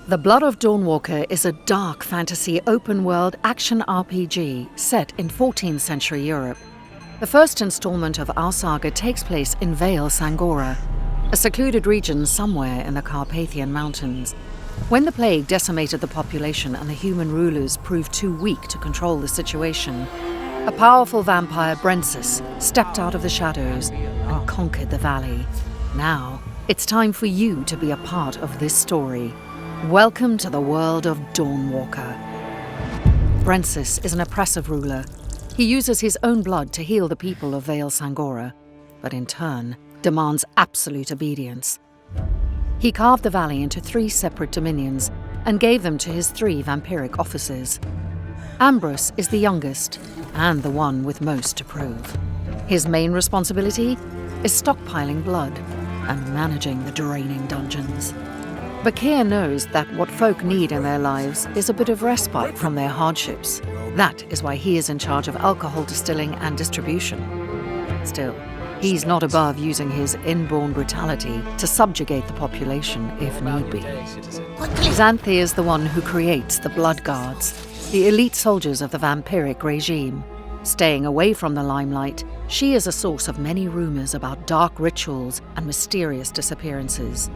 The Blood of Dawnwalker is a dark fantasy open-world action RPG set in 14th century Europe. The first installment of our saga takes place in Vale Sangora, a secluded region somewhere in the Carpathian Mountains. When the plague decimated the population and the human rulers proved too weak to control the situation, a powerful vampire, Brensis, stepped out of the shadows and conquered the valley. Now, it's time for you to be a part of this story. Welcome to the world of Dawnwalker. Brensis is an oppressive ruler. He uses his own blood to heal the people of Vale Sangora, but in turn demands absolute obedience. He carved the valley into 3 separate dominions and gave them to his 3 vampiric officers. Ambrose is the youngest and the one with most to prove. His main responsibility is stockpiling blood and managing the draining dungeons. Bakir knows that what folk need in their lives is a bit of respite from their hardships. That is why he is in charge of alcohol distilling and distribution. Still, he's not above using his inborn brutality to subjugate the population if need be. Xanthi is the one who creates the Blood Guards, the elite soldiers of the vampiric regime. Staying away from the limelight, she is a source of many rumors about dark rituals and mysterious disappearances.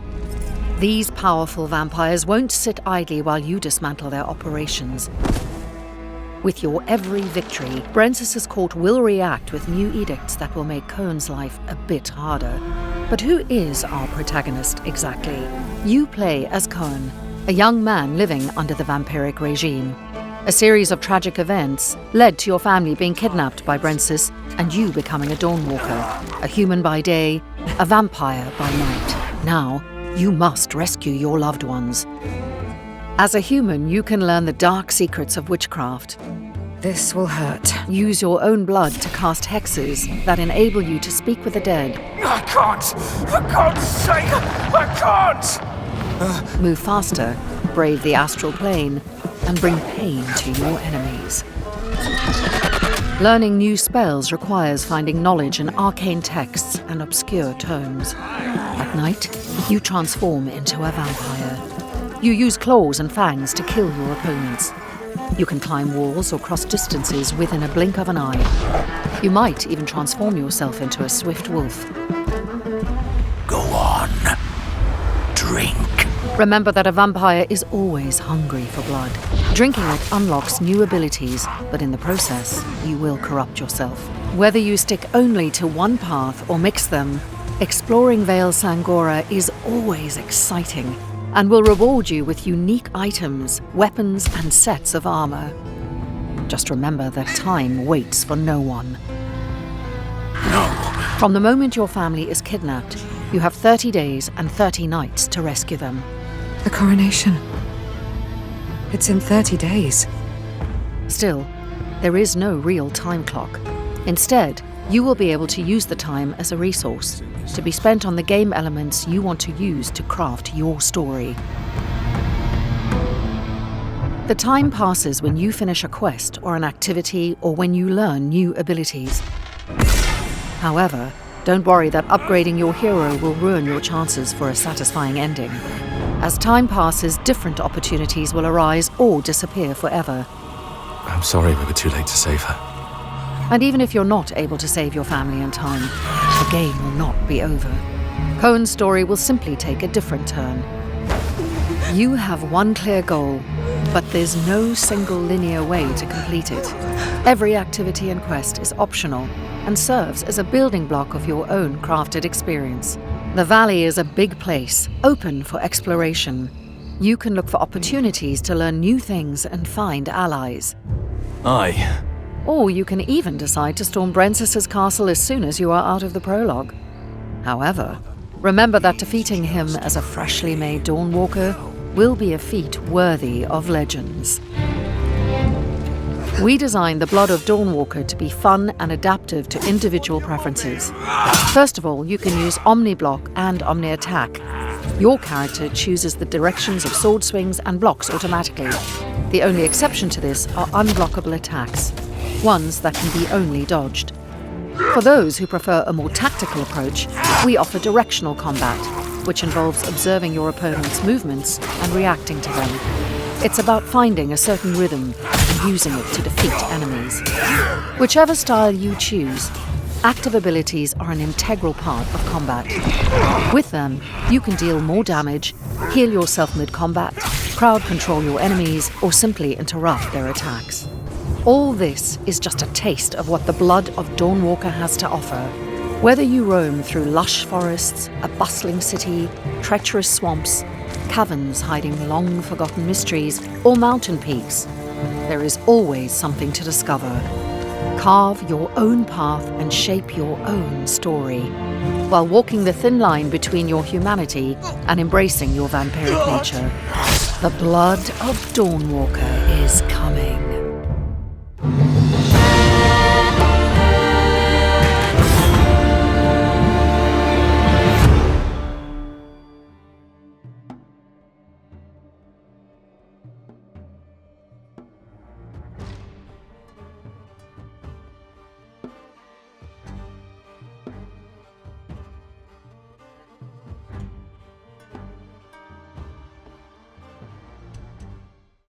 These powerful vampires won't sit idly while you dismantle their operations. With your every victory, Brensis' court will react with new edicts that will make Cohen's life a bit harder. But who is our protagonist exactly? You play as Cohen, a young man living under the vampiric regime. A series of tragic events led to your family being kidnapped by Brensis and you becoming a Dawnwalker, a human by day, a vampire by night. Now, you must rescue your loved ones. As a human, you can learn the dark secrets of witchcraft. This will hurt. Use your own blood to cast hexes that enable you to speak with the dead. I can't! For God's sake, I can't! Move faster, brave the astral plane, and bring pain to your enemies. Learning new spells requires finding knowledge in arcane texts and obscure tomes. At night, you transform into a vampire. You use claws and fangs to kill your opponents. You can climb walls or cross distances within a blink of an eye. You might even transform yourself into a swift wolf. Go on. Drink. Remember that a vampire is always hungry for blood. Drinking it unlocks new abilities, but in the process, you will corrupt yourself. Whether you stick only to one path or mix them, exploring Vale Sangora is always exciting and will reward you with unique items, weapons, and sets of armor. Just remember that time waits for no one. No. From the moment your family is kidnapped, you have 30 days and 30 nights to rescue them. The coronation. It's in 30 days. Still, there is no real time clock. Instead, you will be able to use the time as a resource, to be spent on the game elements you want to use to craft your story. The time passes when you finish a quest or an activity or when you learn new abilities. However, don't worry that upgrading your hero will ruin your chances for a satisfying ending. As time passes, different opportunities will arise or disappear forever. I'm sorry we were too late to save her. And even if you're not able to save your family in time, the game will not be over. Cohen's story will simply take a different turn. You have one clear goal, but there's no single linear way to complete it. Every activity and quest is optional and serves as a building block of your own crafted experience. The valley is a big place, open for exploration. You can look for opportunities to learn new things and find allies. Aye. Or you can even decide to storm Brensis' castle as soon as you are out of the prologue. However, remember that defeating him as a freshly made Dawnwalker will be a feat worthy of legends. We designed the Blood of Dawnwalker to be fun and adaptive to individual preferences. First of all, you can use Omni-Block and Omni-Attack. Your character chooses the directions of sword swings and blocks automatically. The only exception to this are unblockable attacks, ones that can be only dodged. For those who prefer a more tactical approach, we offer directional combat. which involves observing your opponent's movements and reacting to them. It's about finding a certain rhythm and using it to defeat enemies. Whichever style you choose, active abilities are an integral part of combat. With them, you can deal more damage, heal yourself mid-combat, crowd control your enemies, or simply interrupt their attacks. All this is just a taste of what the blood of Dawnwalker has to offer. Whether you roam through lush forests, a bustling city, treacherous swamps, caverns hiding long-forgotten mysteries, or mountain peaks, there is always something to discover. Carve your own path and shape your own story, while walking the thin line between your humanity and embracing your vampiric nature. The blood of Dawnwalker is coming.